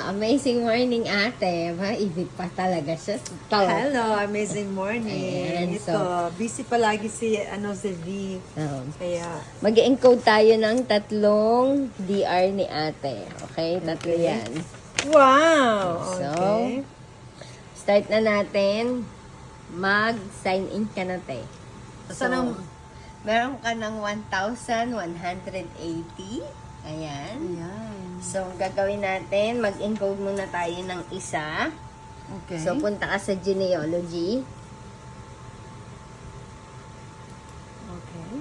Amazing morning, ate. Maibig pa talaga siya. Hello, amazing morning. Ayan, Ito, busy palagi si V. Kaya, Mag-encode tayo ng tatlong DR ni ate. Okay? Tatlo yan. wow! So, Okay. start na natin. Mag-sign in ka na, te. So, meron ka ng 1,180. Ayan. Ayan. So, ang gagawin natin, mag-encode muna tayo ng isa. Okay. So, punta ka sa genealogy. Okay.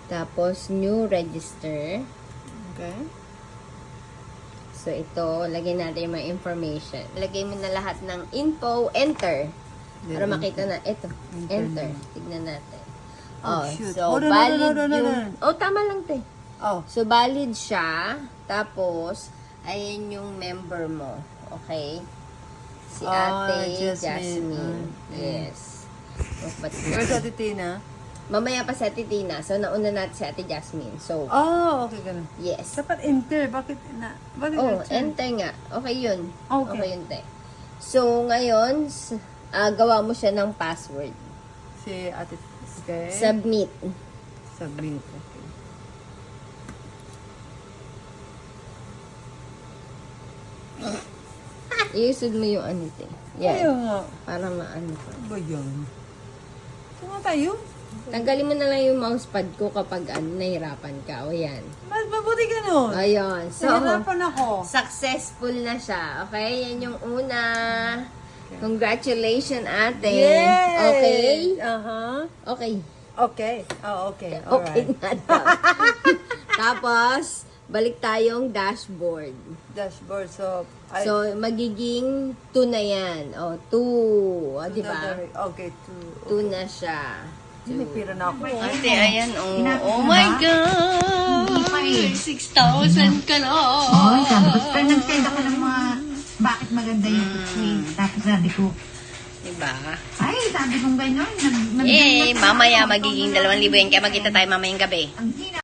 Tapos, new register. Okay. So, ito, lagyan natin yung mga information. Lagay mo na lahat ng info, enter. Para makita na, ito, enter. Tignan natin. Oh, shoot. So, Oh, no, valid no. yung... Oh, tama lang, te. Oh. So, valid siya. Tapos, ayan yung member mo. Okay? Si Ate Jasmine. Yes. Oh, ba't na? Where's Ate Tina? Mamaya pa si Ate Tina. So, nauna natin si Ate Jasmine. So, Oh, okay, ganun. yes. Dapat enter. Bakit na? Bakit Oh, enter? enter nga. Okay yun. Okay. yun, te. So, ngayon, gawa mo siya ng password. Si Ate, okay. Submit. Submit. Okay. Iusod mo yung ano, te. Yan. Ayaw nga. Para maano ka. Ano ba yan? Ito nga tayo. Tanggalin mo na lang yung mousepad ko kapag nahirapan ka. O yan. Mas mabuti ganun. Ayun. So, Nahirapan ako. successful na siya. Okay? Yan yung una. Congratulations, ate. Yay! Okay? Okay. Okay. Oh, okay. Okay Alright. na daw. Tapos, balik tayong dashboard. Dashboard. So, So, magiging 2 na yan. O, 2. O, di ba? Okay, 2. 2 na siya. May pira na ako. Ate, ayan. Oh my God! Hindi pa eh. 6,000 ka na! Oo, sabi ko. Pero nag-send ako ng mga bakit maganda yung tweet. Tapos sabi ko, Diba? ay, sabi kong gano'n. Eh, mamaya magiging 2,000 yan. Kaya magkita tayo mamayang gabi. Ang hina.